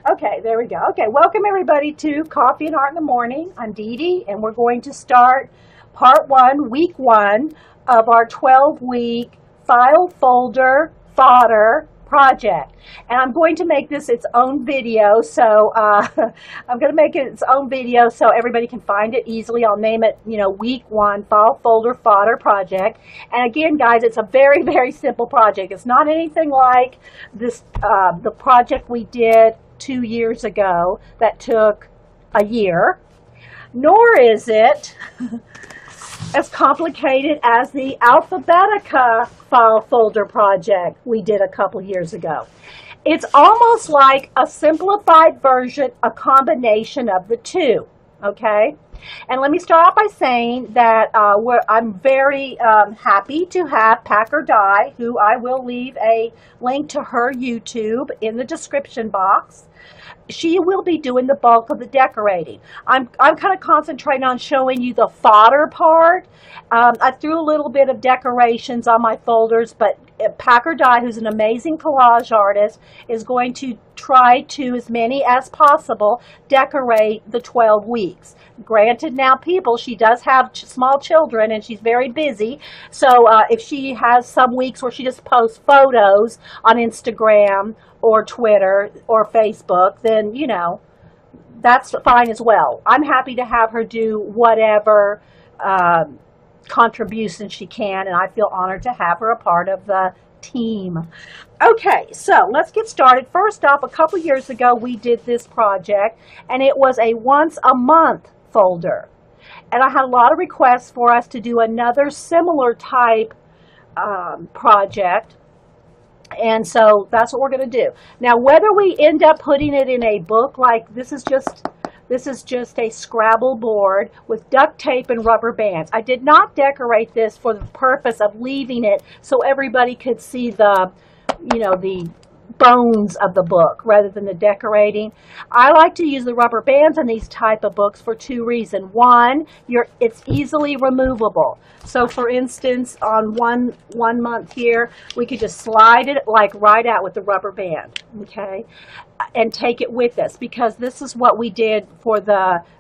Okay, there we go. Okay, welcome everybody to Coffee and Art in the Morning. I'm Dee Dee, and we're going to start part one, week one of our 12-week file folder fodder project. And I'm going to make this its own video, so I'm going to make it its own video so everybody can find it easily. I'll name it, week one file folder fodder project. And again, guys, it's a very, very simple project. It's not anything like this, the project we did 2 years ago that took a year, nor is it as complicated as the Alphabetica file folder project we did a couple years ago. It's almost like a simplified version, a combination of the two, okay? And let me start off by saying that I'm very happy to have Packer Dye, who I will leave a link to her YouTube in the description box. She will be doing the bulk of the decorating. I'm kind of concentrating on showing you the fodder part. I threw a little bit of decorations on my folders, but Packer Dye, who's an amazing collage artist, is going to try to, as many as possible, decorate the 12 weeks. Granted, now she does have small children and she's very busy. So if she has some weeks where she just posts photos on Instagram or Twitter or Facebook, then, that's fine as well. I'm happy to have her do whatever contribution she can, and I feel honored to have her a part of the team. Okay, so let's get started. First off, a couple years ago, we did this project, and it was a once a month folder. And I had a lot of requests for us to do another similar type project. And so that's what we're going to do. Now, whether we end up putting it in a book, like this is just a Scrabble board with duct tape and rubber bands. I did not decorate this for the purpose of leaving it so everybody could see the bones of the book rather than the decorating. I like to use the rubber bands in these type of books for two reasons. One, it's easily removable. So for instance, on one month here, we could just slide it like right out with the rubber band, okay, and take it with us, because this is what we did for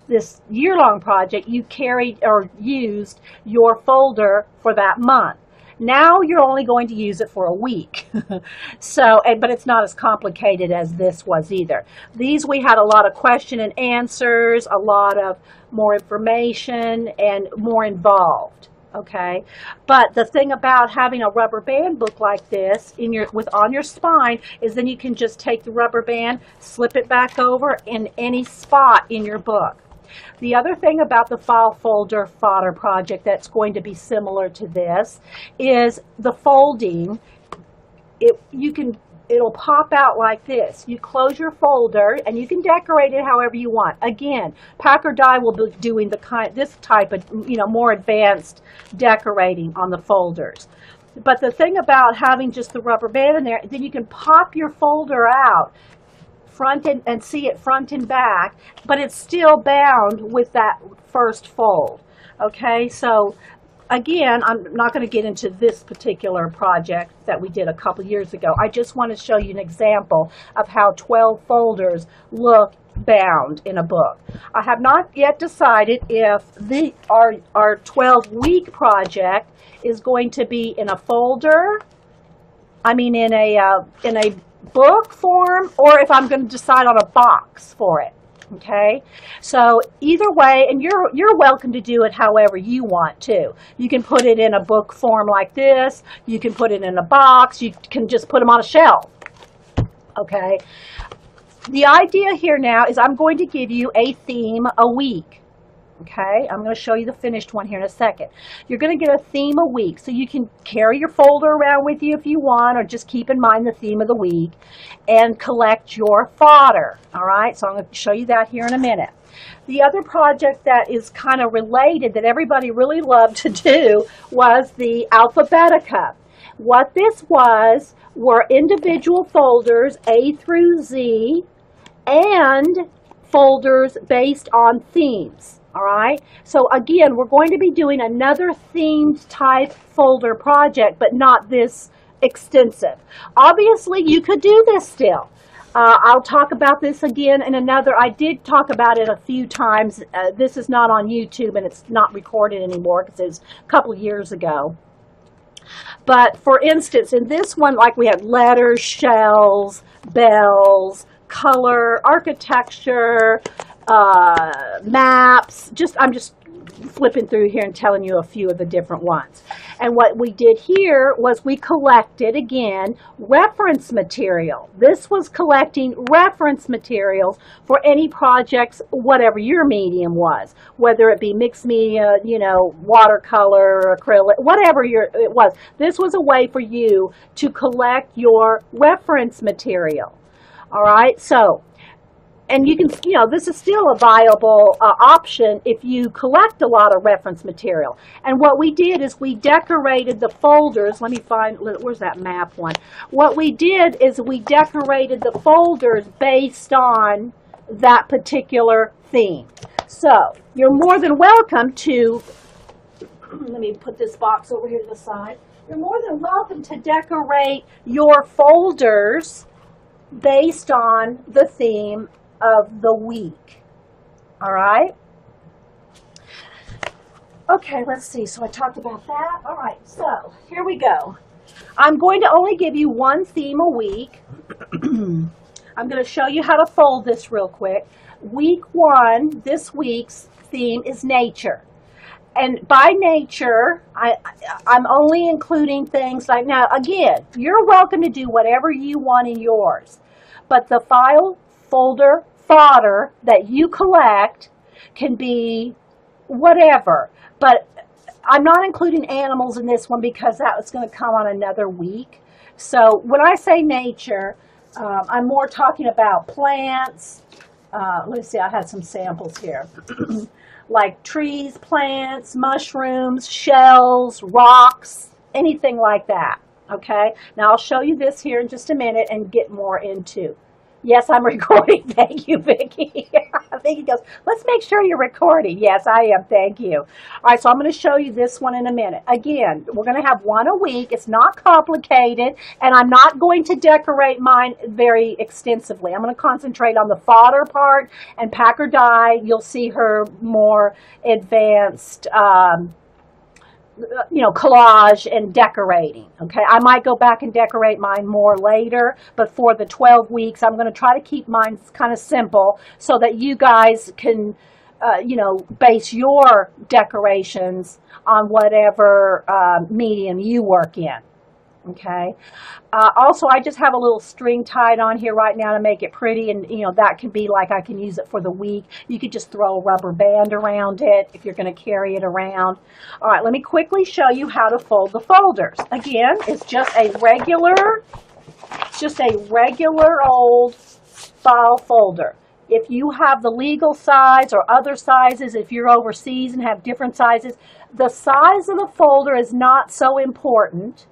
this year-long project. You carried or used your folder for that month. Now you're only going to use it for a week. But it's not as complicated as this was either. These, we had a lot of question and answers, a lot of more information, and more involved. Okay, but the thing about having a rubber band book like this on your spine is then you can just take the rubber band, slip it back over in any spot in your book. The other thing about the file folder fodder project that's going to be similar to this is the folding. It'll pop out like this. You close your folder and you can decorate it however you want. Again, Packer Dye will be doing this type of more advanced decorating on the folders. But the thing about having just the rubber band in there, then you can pop your folder out front and see it front and back, but it's still bound with that first fold. Okay, so again, I'm not going to get into this particular project that we did a couple years ago. I just want to show you an example of how 12 folders look bound in a book. I have not yet decided if our 12-week project is going to be in a folder, in a book form, or if I'm going to decide on a box for it. Okay, so either way, and you're welcome to do it however you want to. You can put it in a book form like this. You can put it in a box. You can just put them on a shelf. Okay, the idea here now is I'm going to give you a theme a week. Okay, I'm going to show you the finished one here in a second. You're going to get a theme a week, so you can carry your folder around with you if you want, or just keep in mind the theme of the week and collect your fodder. All right, so I'm going to show you that here in a minute. The other project that is kind of related that everybody really loved to do was the Alphabetica. What this were individual folders A through Z and folders based on themes. All right, so again, we're going to be doing another themed type folder project, but not this extensive. Obviously, you could do this still. I'll talk about this again in another. I did talk about it a few times. This is not on YouTube and it's not recorded anymore because it was a couple of years ago. But for instance, in this one, like we had letters, shells, bells, color, architecture, maps. I'm just flipping through here and telling you a few of the different ones. And what we did here was we collected, again, reference material. This was collecting reference materials for any projects, whatever your medium was, whether it be mixed media, watercolor, acrylic, whatever it was. This was a way for you to collect your reference material. All right, so, and you can, this is still a viable option if you collect a lot of reference material. And what we did is we decorated the folders. Let me find, where's that map one? What we did is we decorated the folders based on that particular theme. So you're more than welcome to, let me put this box over here to the side. You're more than welcome to decorate your folders based on the theme of the week. All right? Okay, let's see. So I talked about that. All right, so here we go. I'm going to only give you one theme a week. I'm going to show you how to fold this real quick. Week 1, this week's theme is nature. And by nature, I'm only including things like, now again, you're welcome to do whatever you want in yours. But the file, folder, fodder that you collect can be whatever. But I'm not including animals in this one because that was going to come on another week. So when I say nature, I'm more talking about plants. Let's see, I had some samples here. Like trees, plants, mushrooms, shells, rocks, anything like that. Okay, now I'll show you this here in just a minute and get more into. Yes, I'm recording. Thank you, Vicki. Vicki goes, let's make sure you're recording. Yes, I am. Thank you. All right, so I'm going to show you this one in a minute. Again, we're going to have one a week. It's not complicated, and I'm not going to decorate mine very extensively. I'm going to concentrate on the fodder part, and Packer Dye, you'll see her more advanced collage and decorating. Okay, I might go back and decorate mine more later, but for the 12 weeks, I'm going to try to keep mine kind of simple so that you guys can, base your decorations on whatever medium you work in. Okay. Also, I just have a little string tied on here right now to make it pretty, and that can be like I can use it for the week. You could just throw a rubber band around it if you're going to carry it around. All right, let me quickly show you how to fold the folders. Again, it's just a regular old file folder. If you have the legal size or other sizes, if you're overseas and have different sizes, the size of the folder is not so important.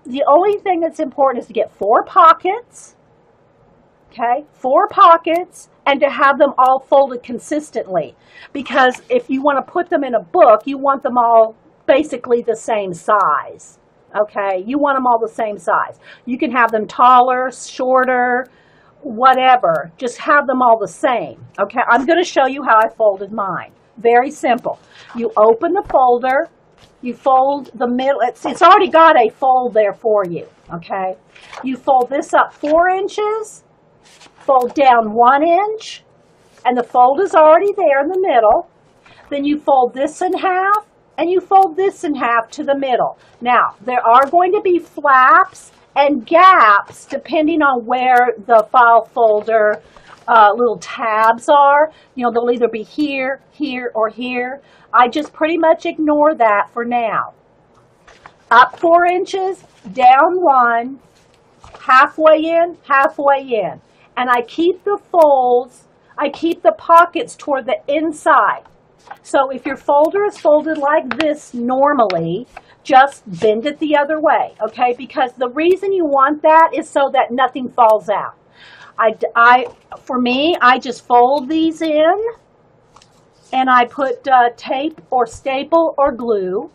The only thing that's important is to get 4 pockets, okay, 4 pockets, and to have them all folded consistently. Because if you want to put them in a book, you want them all basically the same size, okay? You want them all the same size. You can have them taller, shorter, whatever. Just have them all the same, okay? I'm going to show you how I folded mine. Very simple. You open the folder. You fold the middle, it's already got a fold there for you, okay? You fold this up 4 inches, fold down 1 inch, and the fold is already there in the middle. Then you fold this in half, and you fold this in half to the middle. Now, there are going to be flaps and gaps depending on where the file folder little tabs are. They'll either be here, here, or here. I just pretty much ignore that for now. Up 4 inches, down 1, halfway in, halfway in. And I keep the folds, I keep the pockets toward the inside. So if your folder is folded like this normally, just bend it the other way, okay? Because the reason you want that is so that nothing falls out. For me, I just fold these in, and I put tape or staple or glue.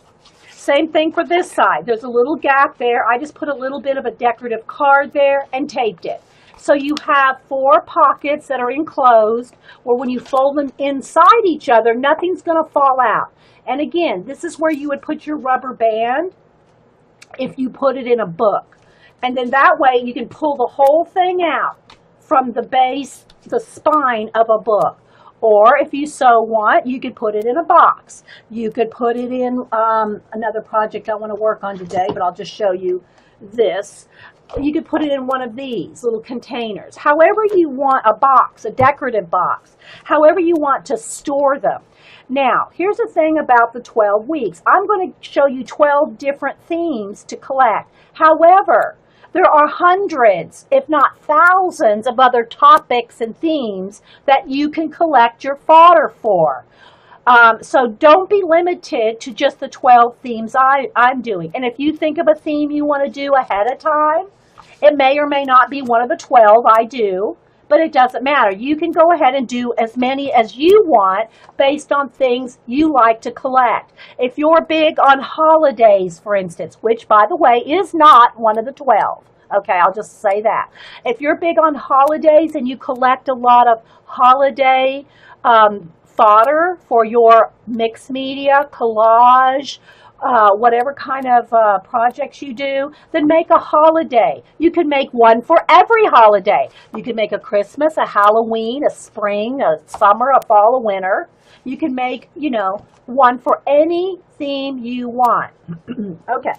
Same thing for this side. There's a little gap there. I just put a little bit of a decorative card there and taped it. So you have 4 pockets that are enclosed where when you fold them inside each other, nothing's going to fall out. And again, this is where you would put your rubber band if you put it in a book. And then that way you can pull the whole thing out from the base, the spine of a book. Or if you so want, you could put it in a box. You could put it in another project I want to work on today, but I'll just show you this. You could put it in one of these little containers. However you want, a box, a decorative box, however you want to store them. Now, here's the thing about the 12 weeks. I'm going to show you 12 different themes to collect. However, there are hundreds, if not thousands, of other topics and themes that you can collect your fodder for. So don't be limited to just the 12 themes I'm doing. And if you think of a theme you want to do ahead of time, it may or may not be one of the 12 I do, but it doesn't matter. You can go ahead and do as many as you want based on things you like to collect. If you're big on holidays, for instance, which, by the way, is not one of the 12. Okay, I'll just say that. If you're big on holidays and you collect a lot of holiday fodder for your mixed media, collage, whatever kind of projects you do, then make a holiday. You can make one for every holiday. You can make a Christmas, a Halloween, a spring, a summer, a fall, a winter. You can make, you know, one for any theme you want. Okay.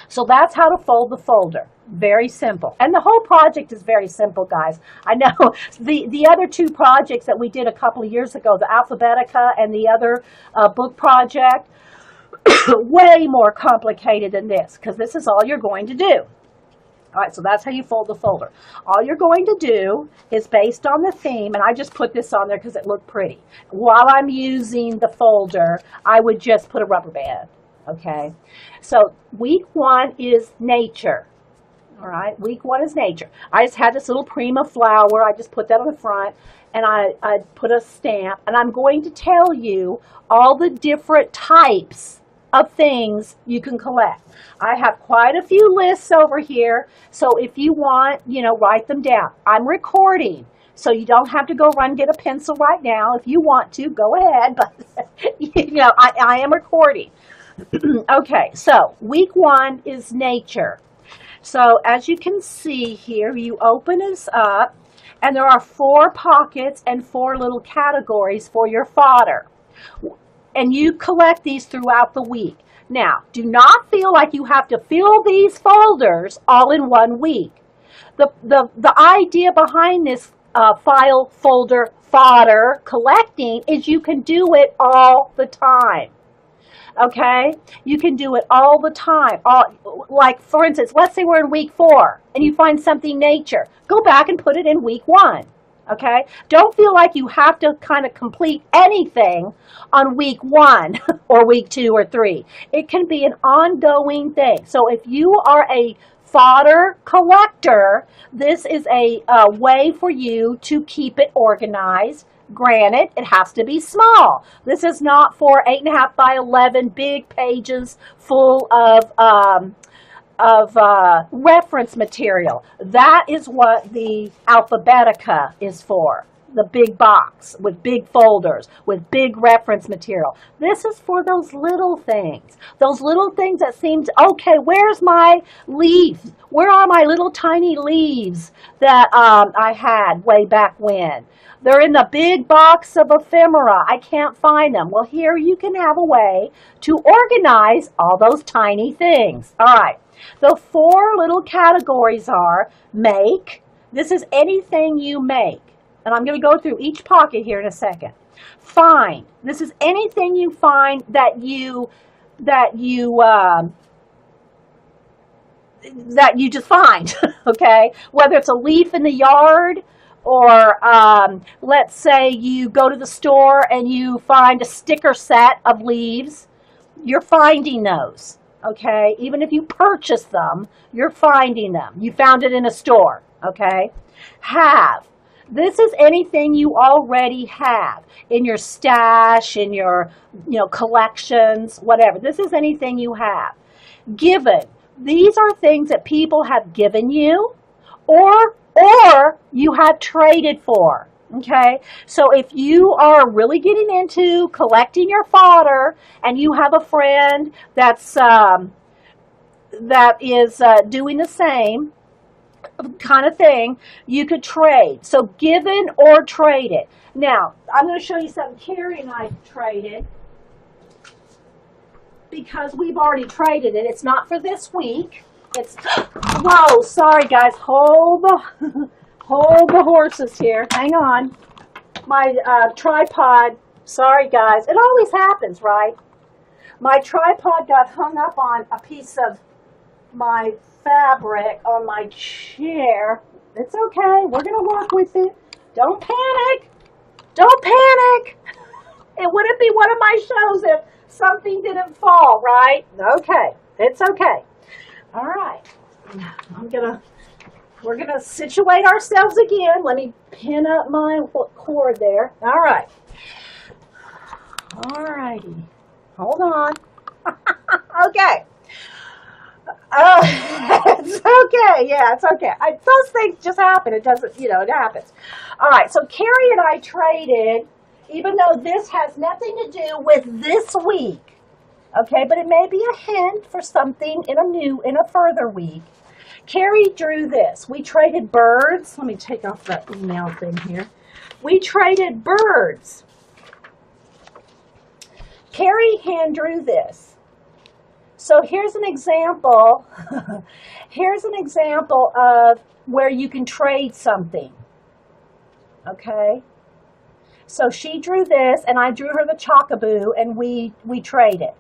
So that's how to fold the folder. Very simple. And the whole project is very simple, guys. I know the other 2 projects that we did a couple of years ago, the Alphabetica and the other book project, way more complicated than this, because this is all you're going to do. All right, so that's how you fold the folder. All you're going to do is based on the theme, and I just put this on there because it looked pretty. While I'm using the folder, I would just put a rubber band, okay? So week 1 is nature, all right? Week 1 is nature. I just had this little Prima flower. I just put that on the front, and I put a stamp, and I'm going to tell you all the different types of things you can collect. I have quite a few lists over here, so if you want, you know, write them down. I'm recording, so you don't have to go run and get a pencil right now. If you want to, go ahead, but you know, I am recording. Okay, so week 1 is nature. So as you can see here, you open this up, and there are 4 pockets and 4 little categories for your fodder. And you collect these throughout the week. Now, do not feel like you have to fill these folders all in one week. The idea behind this file folder fodder collecting is you can do it all the time. Okay? You can do it all the time. Like, for instance, let's say we're in week 4 and you find something nature. Go back and put it in week 1. Okay? Don't feel like you have to kind of complete anything on week 1 or week 2 or 3. It can be an ongoing thing. So if you are a fodder collector, this is a way for you to keep it organized. Granted, it has to be small. This is not for 8.5 by 11 big pages full of reference material. That is what the Alphabetica is for. The big box with big folders, with big reference material. This is for those little things. Those little things that seem to, okay, where's my leaf? Where are my little tiny leaves that I had way back when? They're in the big box of ephemera. I can't find them. Well, here you can have a way to organize all those tiny things. All right. The 4 little categories are make. This is anything you make. And I'm going to go through each pocket here in a second. Find. This is anything you find that you just find, okay? Whether it's a leaf in the yard, or let's say you go to the store and you find a sticker set of leaves, you're finding those, okay? Even if you purchase them, you're finding them. You found it in a store, okay? Have. This is anything you already have in your stash, in your, collections, whatever. This is anything you have. Given. These are things that people have given you, or or you have traded for. Okay, so if you are really getting into collecting your fodder and you have a friend that is doing the same kind of thing, you could trade. So given or traded. Now, I'm going to show you something Carrie and I traded because we've already traded it. It's not for this week. It's, whoa, sorry guys, hold the horses here. Hang on. My tripod, sorry guys, it always happens, right? My tripod got hung up on a piece of my fabric on my chair. It's okay, we're gonna work with it. Don't panic. Don't panic. It wouldn't be one of my shows if something didn't fall, right? Okay, it's okay. All right, we're gonna situate ourselves again. Let me pin up my cord there. All right. All righty. Hold on. Okay. It's okay. Yeah, it's okay. Those things just happen. It doesn't, it happens. All right. So Carrie and I traded, even though this has nothing to do with this week. Okay, but it may be a hint for something in a further week. Carrie drew this. We traded birds. Let me take off that email thing here. We traded birds. Carrie hand drew this. So here's an example. Here's an example of where you can trade something. Okay? So she drew this, and I drew her the chockaboo, and we traded.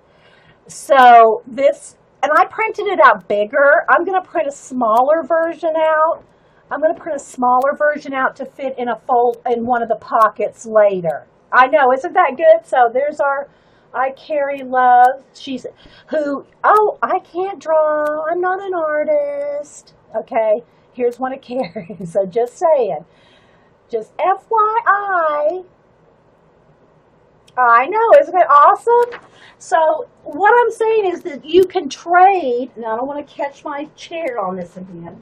So this, and I printed it out bigger. I'm going to print a smaller version out. I'm going to print a smaller version out to fit in a fold in one of the pockets later. I know, isn't that good? So there's our, I Carrie Love. She's, I can't draw. I'm not an artist. Okay, here's one of Carrie's. So just saying. Just FYI. I know, isn't it awesome? So what I'm saying is that you can trade. Now I don't want to catch my chair on this again.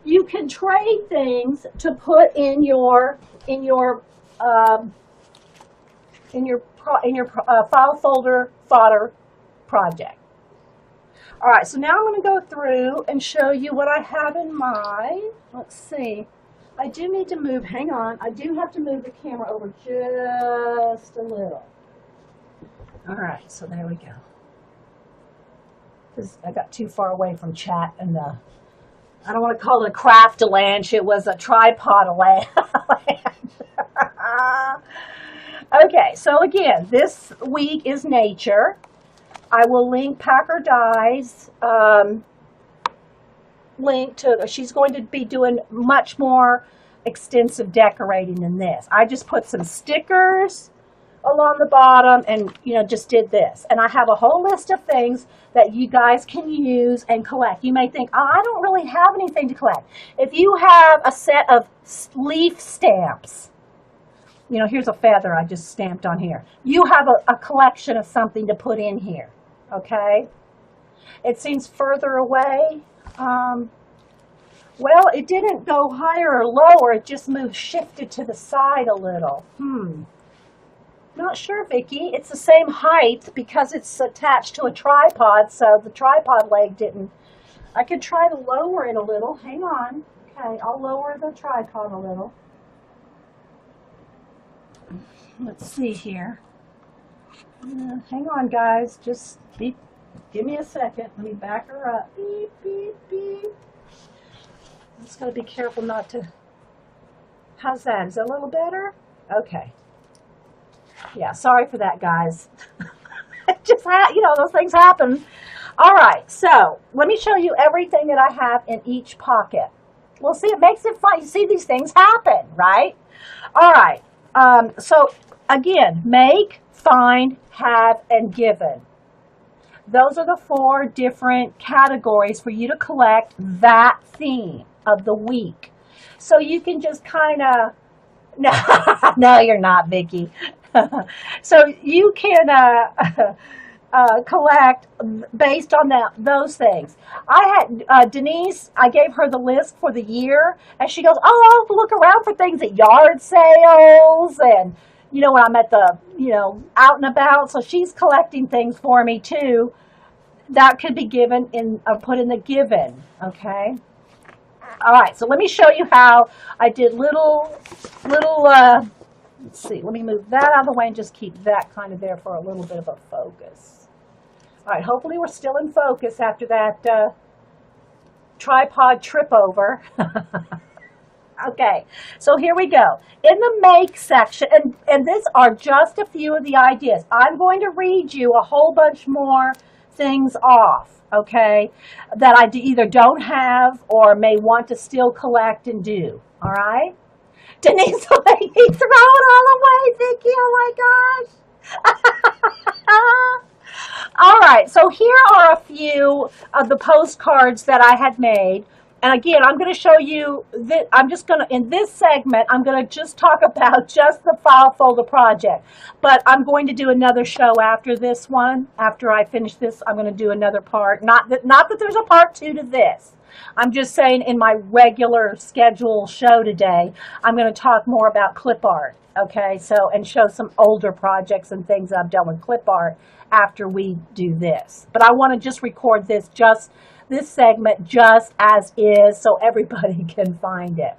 You can trade things to put in your file folder fodder project. All right, so now I'm going to go through and show you what I have in mind. Let's see. I do need to move, hang on, I do have to move the camera over just a little. All right, so there we go. Because I got too far away from chat and I don't want to call it a craft-a-lanch, it was a tripod-a-lanch. Okay, so again, this week is nature. I will link Packer Dye's link to, she's going to be doing much more extensive decorating than this. I just put some stickers along the bottom and just did this, and I have a whole list of things that you guys can use and collect. You may think, oh, I don't really have anything to collect. If you have a set of leaf stamps, here's a feather I just stamped on here, you have a collection of something to put in here. Okay, it seems further away. Well, it didn't go higher or lower, it just shifted to the side a little. Not sure, Vicki. It's the same height because it's attached to a tripod, so the tripod leg didn't. I could try to lower it a little. Hang on. Okay, I'll lower the tripod a little. Let's see here. Hang on, guys. Just give me a second. Let me back her up. Beep, beep, beep. Just got to be careful not to. How's that? Is that a little better? Okay. Yeah, sorry for that, guys. It just, those things happen. All right, so let me show you everything that I have in each pocket. Well, see, it makes it fun. You see these things happen, right? All right, so again, make, find, have, and given. Those are the 4 different categories for you to collect that theme of the week. So you can just kind of, no, you're not, Vicki. So you can collect based on those things. I had Denise, I gave her the list for the year, and she goes, oh, I'll look around for things at yard sales and, when I'm at the, out and about. So she's collecting things for me too. That could be given in, put in the given, okay? All right, so let me show you how I did little, let's see, let me move that out of the way and just keep that kind of there for a little bit of a focus. All right, hopefully we're still in focus after that tripod trip over. Okay, so here we go. In the make section, and these are just a few of the ideas. I'm going to read you a whole bunch more things off, okay, that I either don't have or may want to still collect and do, all right? Denise will make me throw it all away, Vicki, oh my gosh. All right, so here are a few of the postcards that I had made. And again, I'm going to show you, in this segment, I'm going to just talk about just the file folder project. But I'm going to do another show after this one. After I finish this, I'm going to do another part. Not that there's a part 2 to this. I'm just saying in my regular schedule show today, I'm going to talk more about clip art. Okay, and show some older projects and things that I've done with clip art after we do this. But I want to just record this segment just as is so everybody can find it.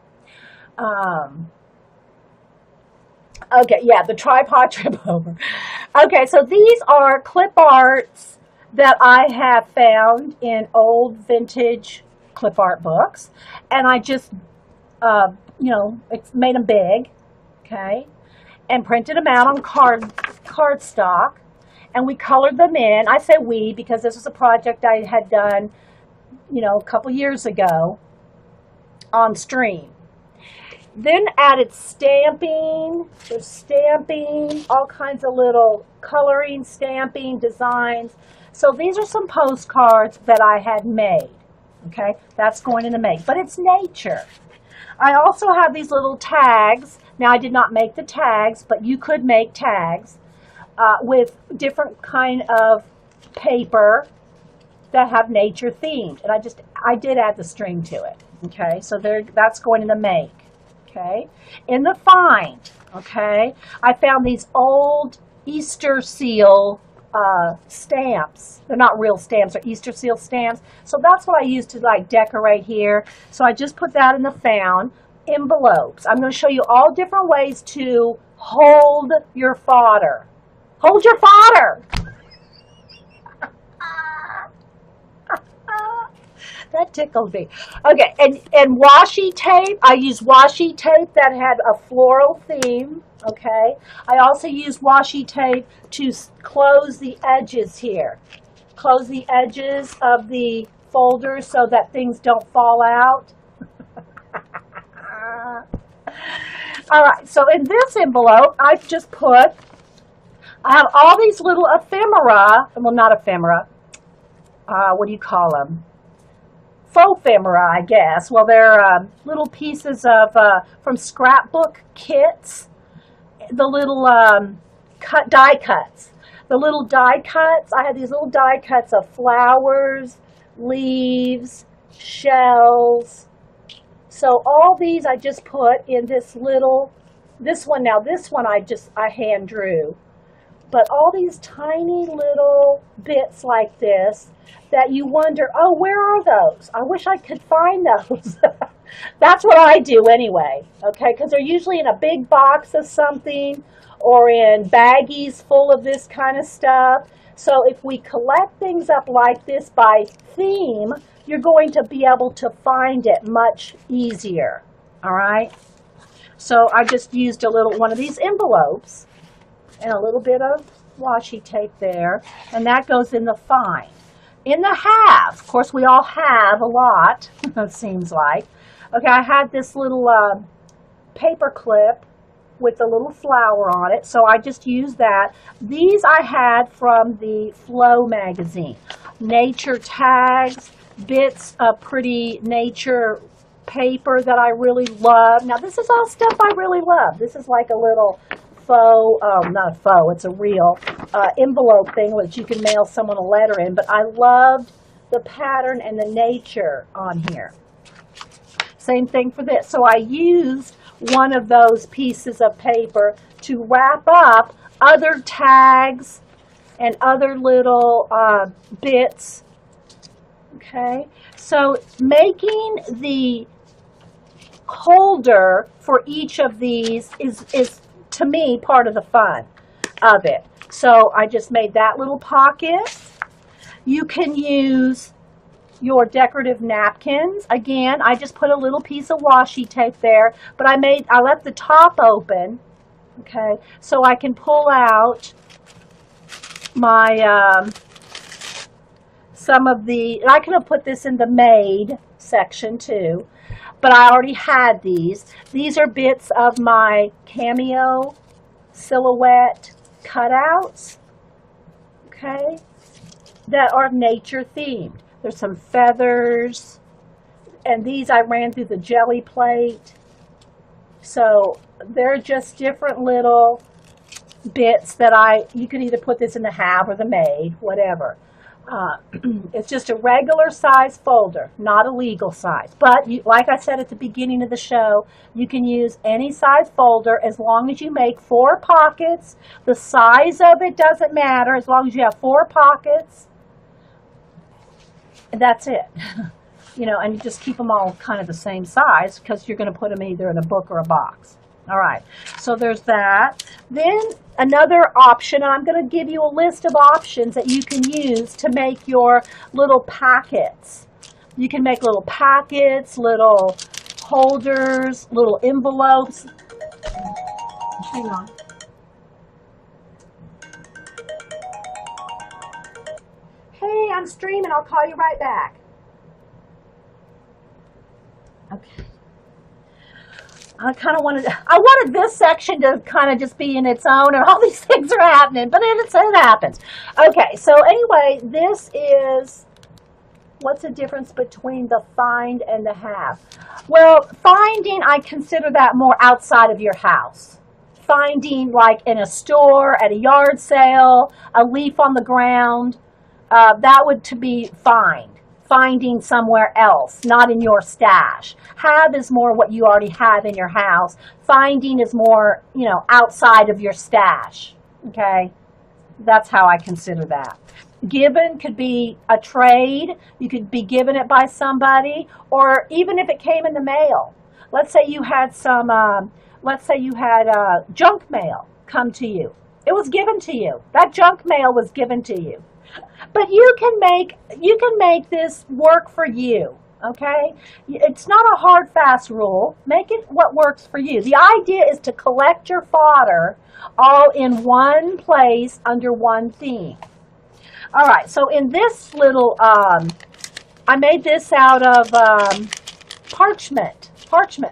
Okay, yeah, the tripod trip over. Okay, so these are clip arts that I have found in old vintage clip art books. And I just, made them big, okay, and printed them out on cardstock. And we colored them in. I say we because this was a project I had done a couple years ago on Ustream. Then added stamping, there's stamping, all kinds of little coloring, stamping, designs. So these are some postcards that I had made, okay? That's going in the make, but it's nature. I also have these little tags. Now I did not make the tags, but you could make tags with different kind of paper that have nature themed, and I did add the string to it. Okay, so that's going in the make. Okay, in the find. Okay, I found these old Easter seal stamps. They're not real stamps; they're Easter seal stamps. So that's what I used to decorate here. So I just put that in the found. Envelopes. I'm going to show you all different ways to hold your fodder. Hold your fodder. That tickled me. Okay, and washi tape. I used washi tape that had a floral theme. Okay. I also used washi tape to close the edges here. Close the edges of the folder so that things don't fall out. All right, so in this envelope, I have all these little ephemera. Well, not ephemera. What do you call them? Faux ephemera, I guess. Well, they're little pieces of from scrapbook kits. The little die cuts. The little die cuts. I had these little die cuts of flowers, leaves, shells. So all these I just put in this one I hand drew. But all these tiny little bits like this that you wonder, oh, where are those? I wish I could find those. That's what I do anyway, okay? Because they're usually in a big box of something or in baggies full of this kind of stuff. So if we collect things up like this by theme, you're going to be able to find it much easier, all right? So I just used one of these envelopes and a little bit of washi tape there, and that goes in the find. In the have, of course, we all have a lot, it seems like. Okay, I had this little paper clip with a little flower on it, so I just used that. These I had from the Flow magazine. Nature tags, bits of pretty nature paper that I really love. Now, this is all stuff I really love. This is like a little faux, not a faux, it's a real envelope thing which you can mail someone a letter in, but I loved the pattern and the nature on here. Same thing for this. So I used one of those pieces of paper to wrap up other tags and other little bits. Okay, so making the holder for each of these is to me part of the fun of it. So I just made that little pocket. You can use your decorative napkins. Again, I just put a little piece of washi tape there, but I left the top open, okay, so I can pull out my some of the, I could have put this in the made section too, but I already had these. These are bits of my cameo silhouette cutouts, okay, that are nature themed. There's some feathers, and these I ran through the jelly plate. So they're just different little bits that you could either put this in the have or the made, whatever. It's just a regular size folder, not a legal size. But like I said at the beginning of the show, you can use any size folder as long as you make 4 pockets. The size of it doesn't matter as long as you have 4 pockets. And that's it. You know, and you just keep them all kind of the same size because you're going to put them either in a book or a box. All right, so there's that. Then another option, and I'm going to give you a list of options that you can use to make your little packets. You can make little packets, little holders, little envelopes. Hang on. Hey, I'm streaming. I'll call you right back. Okay. I wanted this section to kind of just be in its own, and all these things are happening, but it happens. Okay, so anyway, this is, what's the difference between the find and the have? Well, finding, I consider that more outside of your house. Finding like in a store, at a yard sale, a leaf on the ground, that would to be find. Finding somewhere else, not in your stash. Have is more what you already have in your house. Finding is more, you know, outside of your stash. Okay? That's how I consider that. Given could be a trade. You could be given it by somebody, or even if it came in the mail. Let's say you had some, junk mail come to you. It was given to you. That junk mail was given to you. But you can make this work for you, okay? It's not a hard, fast rule. Make it what works for you. The idea is to collect your fodder all in one place under one theme. All right, so in this little, I made this out of parchment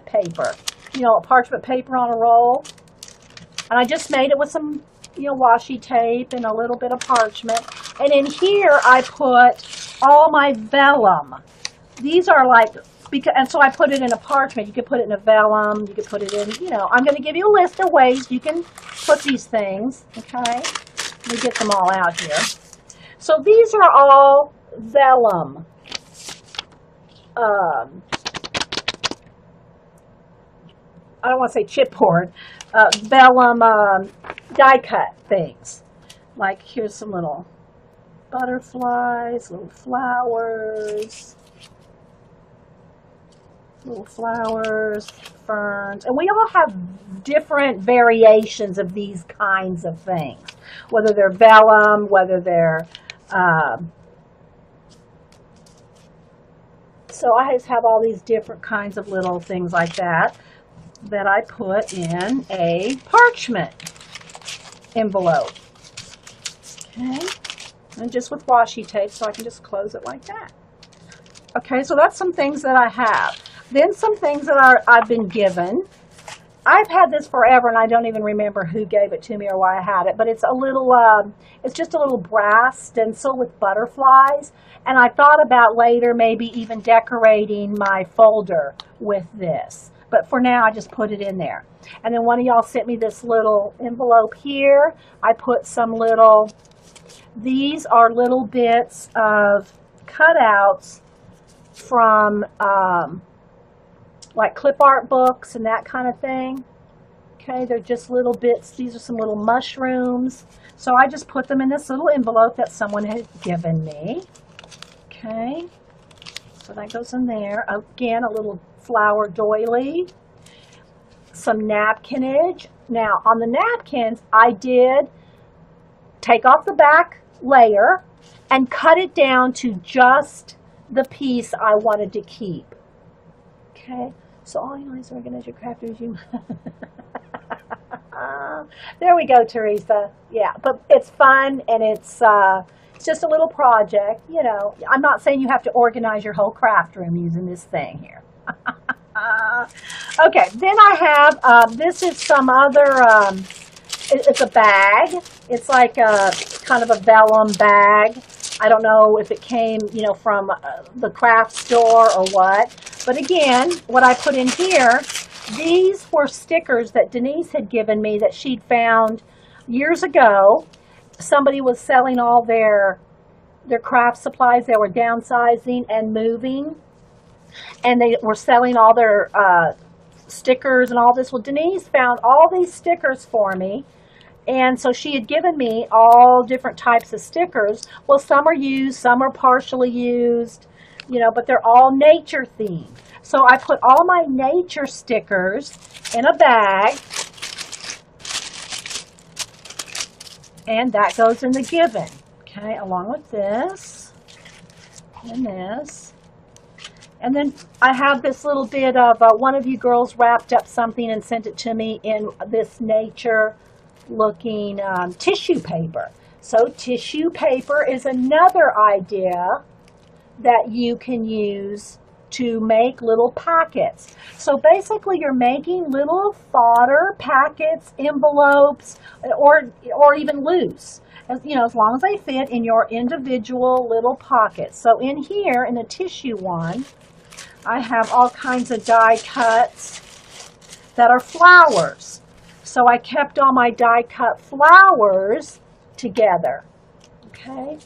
paper. You know, parchment paper on a roll. And I just made it with some, you know, washi tape and a little bit of parchment. And in here I put all my vellum. These are like, and so I put it in a parchment. You could put it in a vellum. You could put it in, you know, I'm going to give you a list of ways you can put these things. Okay, let me get them all out here. So these are all vellum. I don't want to say chipboard. Vellum die cut things. Like here's some little butterflies, little flowers, ferns, and we all have different variations of these kinds of things, whether they're vellum, whether they're so I just have all these different kinds of little things like that I put in a parchment envelope. Okay, and just with washi tape, so I can just close it like that. Okay, so that's some things that I have. Then some things that I've been given. I've had this forever, and I don't even remember who gave it to me or why I had it, but it's a little, it's just a little brass stencil with butterflies, and I thought about later maybe even decorating my folder with this. but for now I just put it in there. And then one of y'all sent me this little envelope here. I put some little, these are little bits of cutouts from like clip art books and that kind of thing. Okay, they're just little bits. These are some little mushrooms. So I just put them in this little envelope that someone had given me. Okay, so that goes in there. Again, a little flower doily. Some napkinage. Now, on the napkins, I did take off the back layer and cut it down to just the piece I wanted to keep. Okay, so all you guys organize your crafters, you... There we go, Teresa. Yeah, but it's fun and it's just a little project, you know. I'm not saying you have to organize your whole craft room using this thing here. Okay, then I have, this is some other, it's a bag. It's like a kind of a vellum bag. I don't know if it came, you know, from the craft store or what. But again, what I put in here, these were stickers that Denise had given me that she'd found years ago. Somebody was selling all their craft supplies. They were downsizing and moving. And they were selling all their stickers and all this. Well, Denise found all these stickers for me. And so she had given me all different types of stickers. Well, some are used, some are partially used, you know, but they're all nature themed. So I put all my nature stickers in a bag, and that goes in the given, okay, along with this and this. And then I have this little bit of, one of you girls wrapped up something and sent it to me in this nature looking tissue paper. So tissue paper is another idea that you can use to make little packets. So basically you're making little fodder packets, envelopes, or even loose, as, you know, as long as they fit in your individual little pockets. So in here, in the tissue one, I have all kinds of die cuts that are flowers. So I kept all my die cut flowers together. Okay,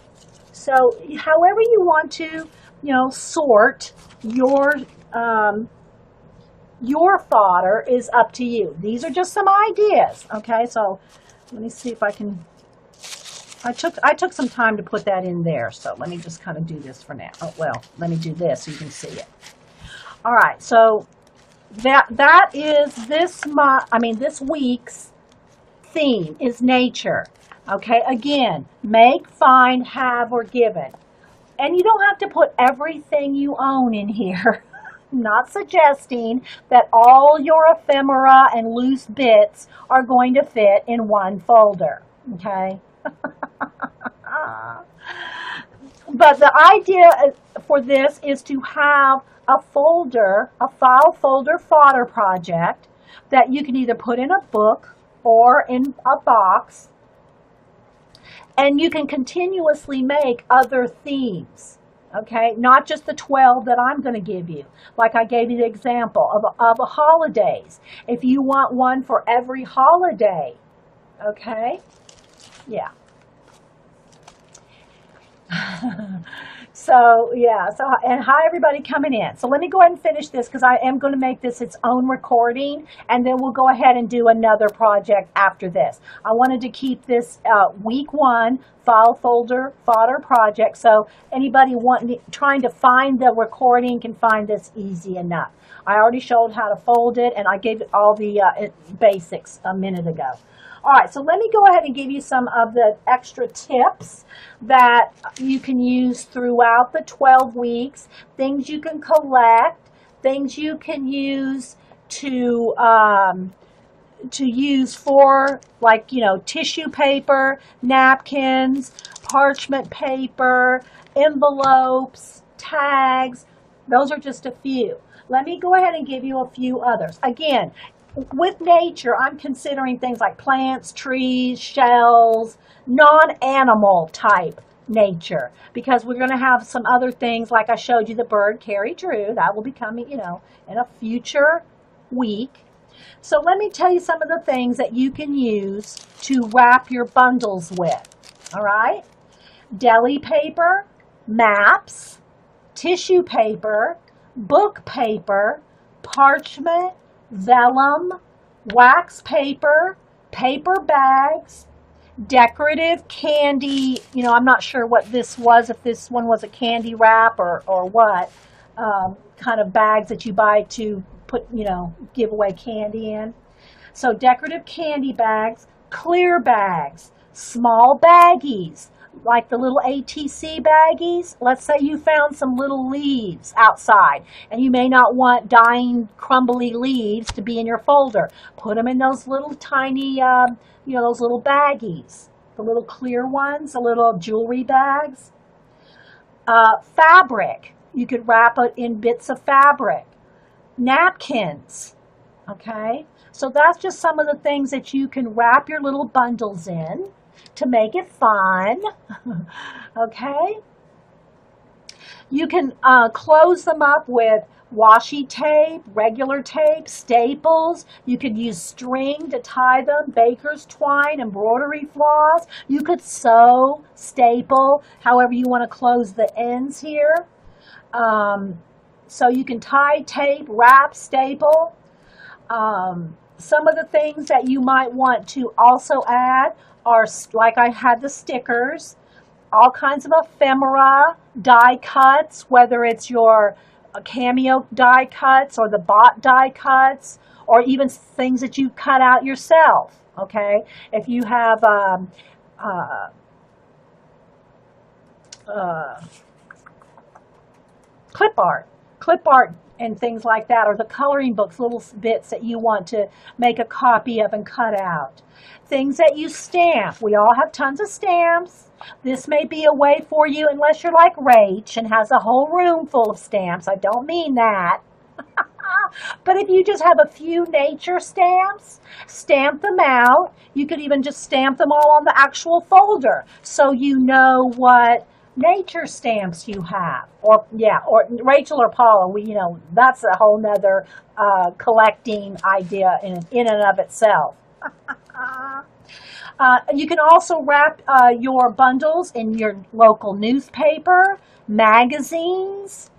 so however you want to, you know, sort your fodder is up to you. These are just some ideas. Okay, so let me see if I can. I took some time to put that in there, so let me just kind of do this for now. Oh, well, let me do this so you can see it. All right, so that is this week's theme is nature. Okay, again, make, find, have, or given. And you don't have to put everything you own in here. Not suggesting that all your ephemera and loose bits are going to fit in one folder. Okay? But the idea for this is to have a folder, a file folder fodder project that you can either put in a book or in a box, and you can continuously make other themes, okay? Not just the 12 that I'm going to give you. Like I gave you the example of a holidays. If you want one for every holiday, okay? Yeah. So, yeah, and hi everybody coming in. So let me go ahead and finish this because I am going to make this its own recording, and then we'll go ahead and do another project after this. I wanted to keep this week 1 file folder fodder project, so anybody trying to find the recording can find this easy enough. I already showed how to fold it, and I gave it all the basics a minute ago. All right, so let me go ahead and give you some of the extra tips that you can use throughout the 12 weeks, things you can collect, things you can use to use for, like, you know, tissue paper, napkins, parchment paper, envelopes, tags. Those are just a few. Let me go ahead and give you a few others. Again, with nature, I'm considering things like plants, trees, shells, non-animal type nature, because we're going to have some other things like I showed you the bird Carrie drew. That will be coming, you know, in a future week. So let me tell you some of the things that you can use to wrap your bundles with. All right? Deli paper, maps, tissue paper, book paper, parchment, vellum, wax paper, paper bags, decorative candy. You know, I'm not sure what this was, if this one was a candy wrap or what, kind of bags that you buy to put, you know, give away candy in. So decorative candy bags, clear bags, small baggies, like the little ATC baggies. Let's say you found some little leaves outside and you may not want dying, crumbly leaves to be in your folder. Put them in those little tiny, you know, those little baggies, the little clear ones, the little jewelry bags. Fabric, you could wrap it in bits of fabric. Napkins, okay? So that's just some of the things that you can wrap your little bundles in to make it fun, okay? You can close them up with washi tape, regular tape, staples. You could use string to tie them, baker's twine, embroidery floss. You could sew, staple, however you want to close the ends here. So you can tie, tape, wrap, staple. Some of the things that you might want to also add are, like I had the stickers, all kinds of ephemera, die cuts, whether it's your Cameo die cuts or the bot die cuts, or even things that you cut out yourself, okay? If you have clip art and things like that, or the coloring books, little bits that you want to make a copy of and cut out. Things that you stamp. We all have tons of stamps. This may be a way for you, unless you're like Rach and has a whole room full of stamps. I don't mean that. But if you just have a few nature stamps, stamp them out. You could even just stamp them all on the actual folder so you know what nature stamps you have. Or Rachel or Paula, you know, that's a whole nother collecting idea in and of itself. You can also wrap your bundles in your local newspaper, magazines,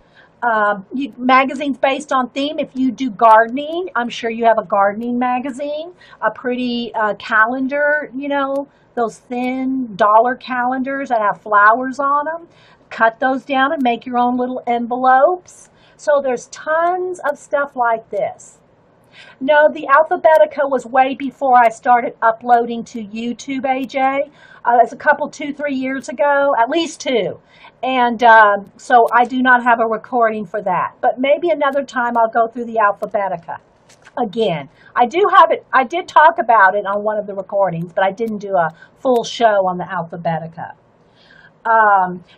magazines based on theme. If you do gardening, I'm sure you have a gardening magazine, a pretty calendar, you know, those thin dollar calendars that have flowers on them. Cut those down and make your own little envelopes. So there's tons of stuff like this. No, the Alphabetica was way before I started uploading to YouTube, AJ. It's a couple, 2-3 years ago, at least 2. And so I do not have a recording for that. But maybe another time I'll go through the Alphabetica again. I do have it. I did talk about it on one of the recordings, but I didn't do a full show on the Alphabetica.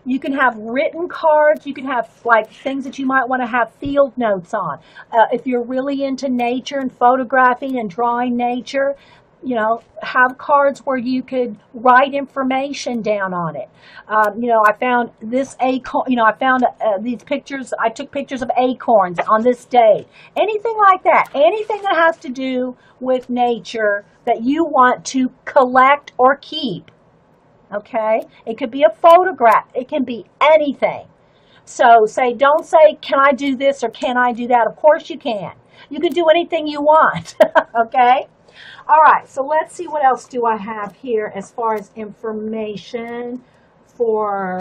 You can have written cards. You can have like things that you might want to have field notes on. If you're really into nature and photographing and drawing nature, you know, have cards where you could write information down on it. You know, I found this acorn, you know, I found these pictures. I took pictures of acorns on this day. Anything like that. Anything that has to do with nature that you want to collect or keep. Okay, it could be a photograph. It can be anything. So don't say, can I do this or can I do that? Of course you can. You can do anything you want. Okay. All right. So let's see what else do I have here as far as information for.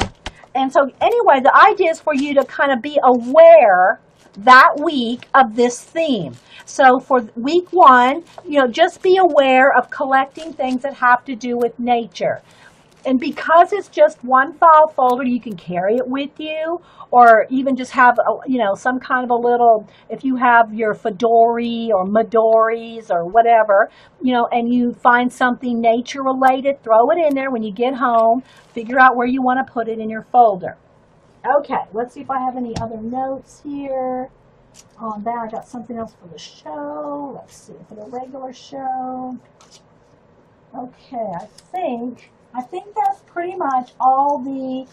And so anyway, the idea is for you to kind of be aware that week of this theme. So for week 1, you know, just be aware of collecting things that have to do with nature. And because it's just one file folder, you can carry it with you, or even just have, you know, some kind of a little, if you have your Fodder or Midori's or whatever, you know, and you find something nature related, throw it in there when you get home, figure out where you want to put it in your folder. Okay, let's see if I have any other notes here. On that, I got something else for the show. Let's see, for the regular show. Okay, I think that's pretty much all the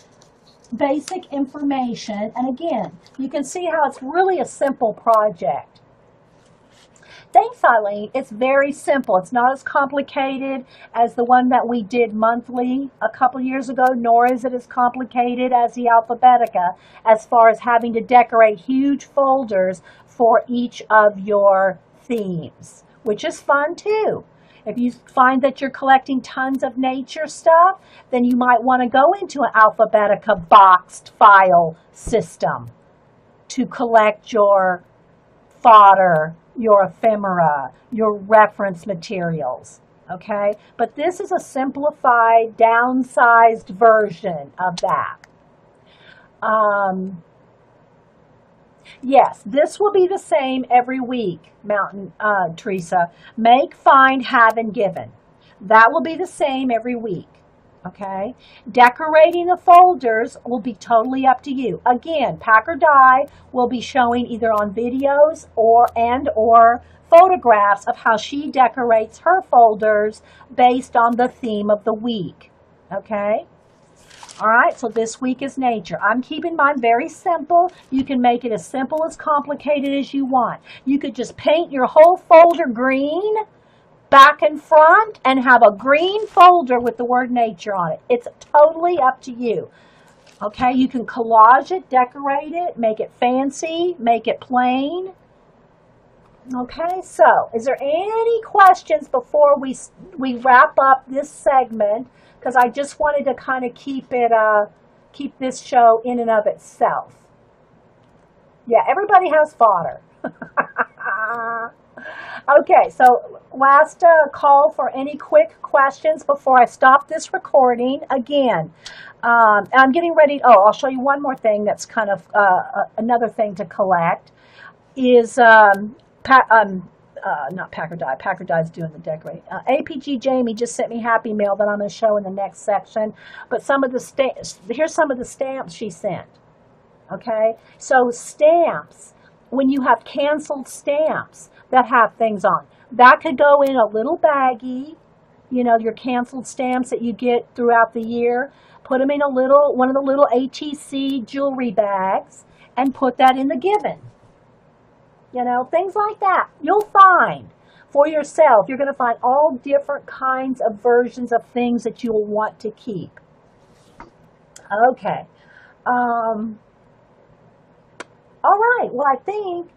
basic information. And again, you can see how it's really a simple project. Thanks, Eileen. It's very simple. It's not as complicated as the one that we did monthly a couple years ago, nor is it as complicated as the Alphabetica as far as having to decorate huge folders for each of your themes, which is fun too. If you find that you're collecting tons of nature stuff, then you might want to go into an Alphabetica boxed file system to collect your fodder, your ephemera, your reference materials, okay? But this is a simplified, downsized version of that. Yes, this will be the same every week, Teresa. Make, find, have, and given. That will be the same every week, okay? Decorating the folders will be totally up to you. Again, Pack or Die will be showing either on videos or photographs of how she decorates her folders based on the theme of the week, okay? All right, so this week is nature. I'm keeping mine very simple. You can make it as simple as complicated as you want. You could just paint your whole folder green, back and front, and have a green folder with the word nature on it. It's totally up to you. Okay, you can collage it, decorate it, make it fancy, make it plain. Okay, so is there any questions before we wrap up this segment? Because I just wanted to kind of keep this show in and of itself. Yeah, everybody has fodder. Okay, so last call for any quick questions before I stop this recording. Again, I'm getting ready. Oh, I'll show you one more thing that's kind of another thing to collect is not Pack or Die. Pack or Die is doing the decorating. APG Jamie just sent me Happy Mail that I'm going to show in the next section. But some of the here's some of the stamps she sent. Okay, so stamps. When you have canceled stamps that have things on, that could go in a little baggie. You know, your canceled stamps that you get throughout the year. Put them in one of the little ATC jewelry bags and put that in the given. You know, things like that. You'll find for yourself, you're going to find all different kinds of versions of things that you will want to keep. Okay. All right. Well, I think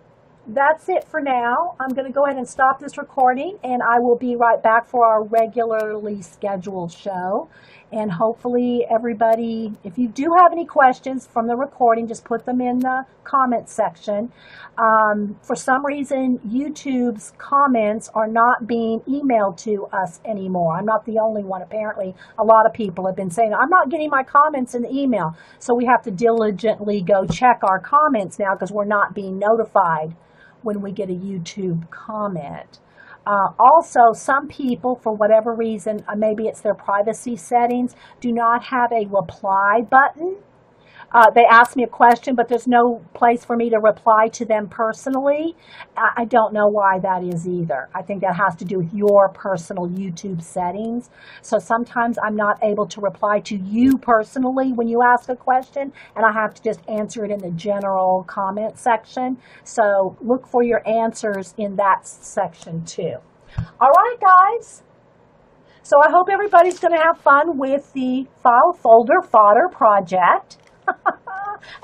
that's it for now. I'm going to go ahead and stop this recording, and I will be right back for our regularly scheduled show. And hopefully everybody, if you do have any questions from the recording, just put them in the comment section. For some reason, YouTube's comments are not being emailed to us anymore. I'm not the only one. Apparently, a lot of people have been saying, I'm not getting my comments in the email. So we have to diligently go check our comments now because we're not being notified when we get a YouTube comment. Also, some people, for whatever reason, maybe it's their privacy settings, do not have a reply button. They ask me a question, but there's no place for me to reply to them personally. I don't know why that is either. I think that has to do with your personal YouTube settings. So sometimes I'm not able to reply to you personally when you ask a question, and I have to just answer it in the general comment section. So look for your answers in that section too. All right, guys. So I hope everybody's going to have fun with the File Folder Fodder project.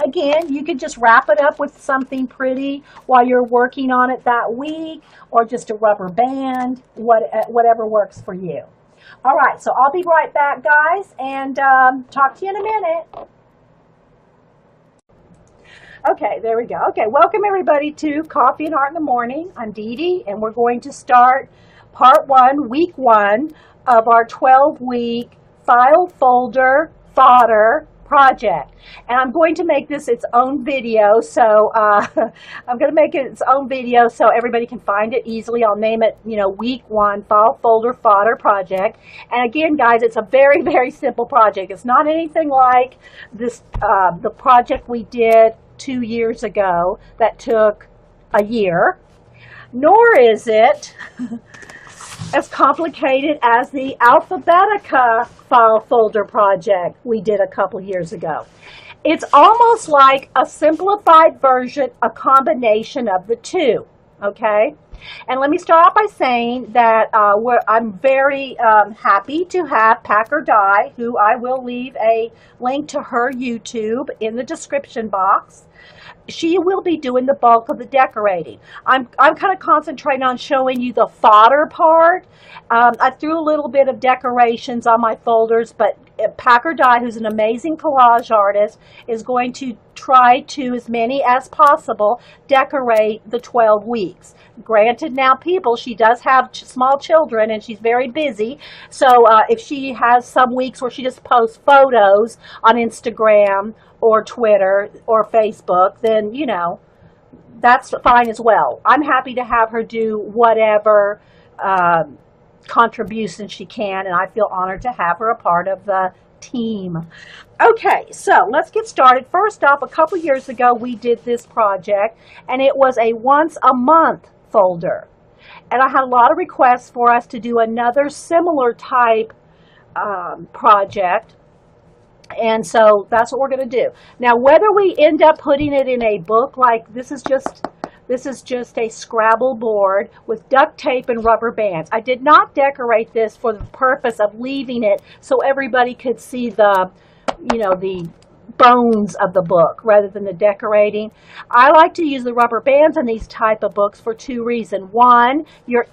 Again, you could just wrap it up with something pretty while you're working on it that week, or just a rubber band, whatever works for you. All right, so I'll be right back, guys, and talk to you in a minute. Okay, there we go. Okay, welcome everybody to Coffee and Art in the Morning. I'm Dee Dee, and we're going to start part 1, week 1 of our 12-week File Folder Fodder project. And I'm going to make this its own video, so I'm going to make it its own video so everybody can find it easily. I'll name it, week 1 File Folder Fodder project. And again, guys, it's a very, very simple project. It's not anything like this, the project we did 2 years ago that took a year, nor is it as complicated as the Alphabetica file folder project we did a couple years ago. It's almost like a simplified version, a combination of the two. Okay, and let me start off by saying that I'm very happy to have Packer Dye, who I will leave a link to her YouTube in the description box. She will be doing the bulk of the decorating. I'm kind of concentrating on showing you the fodder part. I threw a little bit of decorations on my folders, but Packer Dye, who's an amazing collage artist, is going to try to, as many as possible, decorate the 12 weeks. Granted, now people, she does have small children and she's very busy. So if she has some weeks where she just posts photos on Instagram or Twitter or Facebook, then, you know, that's fine as well. I'm happy to have her do whatever contribution she can, and I feel honored to have her a part of the team. Okay, so let's get started. First off, a couple years ago we did this project, and it was a once a month folder. And I had a lot of requests for us to do another similar type project. And so that's what we're going to do. Now, whether we end up putting it in a book, like this is just a Scrabble board with duct tape and rubber bands. I did not decorate this for the purpose of leaving it so everybody could see the, you know, the bones of the book rather than the decorating. I like to use the rubber bands in these type of books for two reasons. One,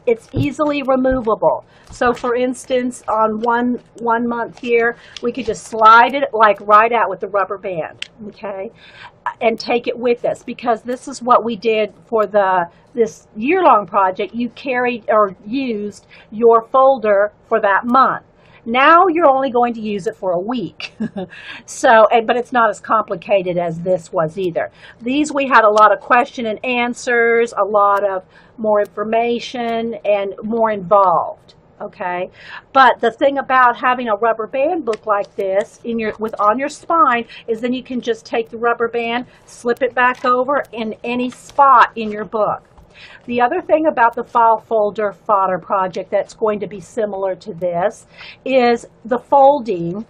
it's easily removable. So for instance, on one month here, we could just slide it like right out with the rubber band, okay, and take it with us, because this is what we did for this year-long project. You carried or used your folder for that month. Now you're only going to use it for a week. But it's not as complicated as this was either. These, we had a lot of question and answers, a lot of more information, and more involved. Okay, but the thing about having a rubber band book like this on your spine is then you can just take the rubber band, slip it back over in any spot in your book. The other thing about the file folder fodder project that's going to be similar to this is the folding.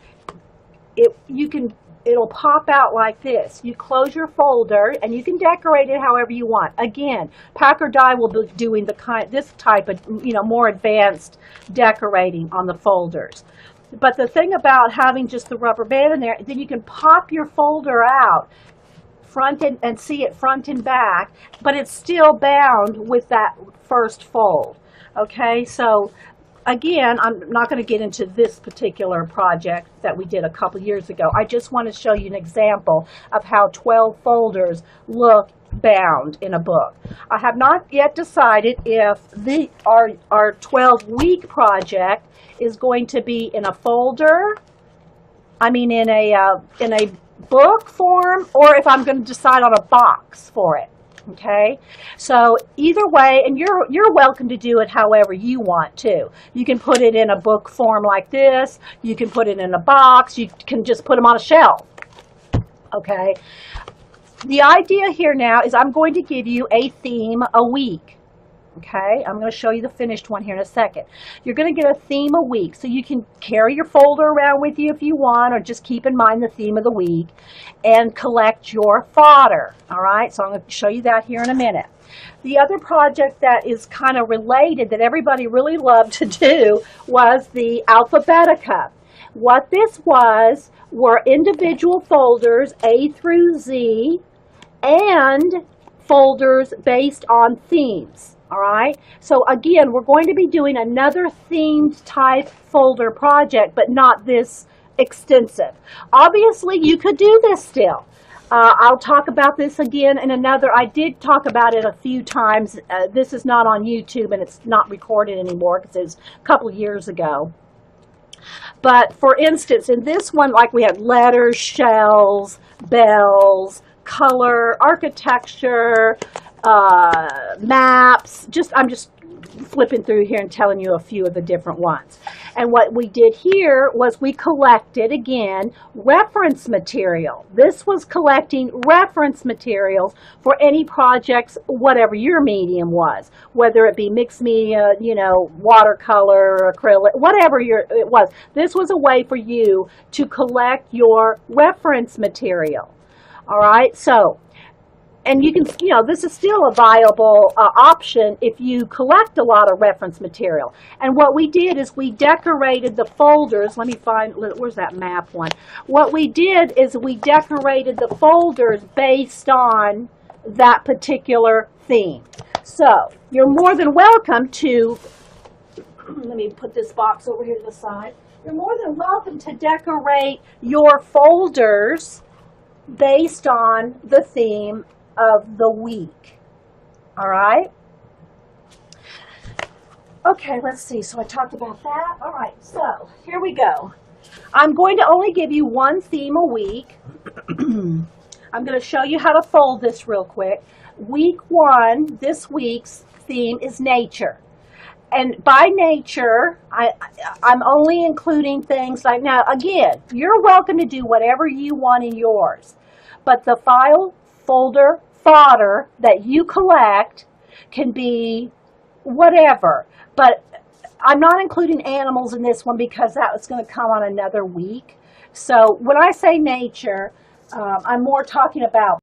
It'll pop out like this. You close your folder and you can decorate it however you want. Again, Packer Dye will be doing this type of, you know, more advanced decorating on the folders. But the thing about having just the rubber band in there, then you can pop your folder out front and see it front and back, but it's still bound with that first fold. Okay, so again, I'm not going to get into this particular project that we did a couple years ago. I just want to show you an example of how 12 folders look bound in a book. I have not yet decided if our 12-week project is going to be in a folder, in a book form, or if I'm going to decide on a box for it. Okay, so either way, and you're welcome to do it however you want to. You can put it in a book form like this. You can put it in a box. You can just put them on a shelf. Okay, the idea here now is I'm going to give you a theme a week. Okay, I'm going to show you the finished one here in a second. You're going to get a theme a week, so you can carry your folder around with you if you want, or just keep in mind the theme of the week and collect your fodder. All right, so I'm going to show you that here in a minute. The other project that is kind of related that everybody really loved to do was the Alphabetica. What this were individual folders A through Z and folders based on themes. All right, so again, we're going to be doing another themed type folder project, but not this extensive. Obviously, you could do this still. I'll talk about this again in another. I did talk about it a few times. This is not on YouTube and it's not recorded anymore because it was a couple of years ago. But for instance, in this one, like we had letters, shells, bells, color, architecture, maps. I'm just flipping through here and telling you a few of the different ones. And what we did here was we collected, again, reference material. This was collecting reference materials for any projects, whatever your medium was, whether it be mixed media, watercolor, acrylic, whatever it was. This was a way for you to collect your reference material. All right, so And you can, this is still a viable option if you collect a lot of reference material. And what we did is we decorated the folders. Let me find, where's that map one? What we did is we decorated the folders based on that particular theme. So you're more than welcome to, let me put this box over here to the side. You're more than welcome to decorate your folders based on the theme of the week. All right? Okay, let's see. So I talked about that. All right, so here we go. I'm going to only give you one theme a week. I'm going to show you how to fold this real quick. Week 1, this week's theme is nature. And by nature, I'm only including things like, now again, you're welcome to do whatever you want in yours. But the file, folder, fodder that you collect can be whatever. But I'm not including animals in this one because that was going to come on another week. So when I say nature, I'm more talking about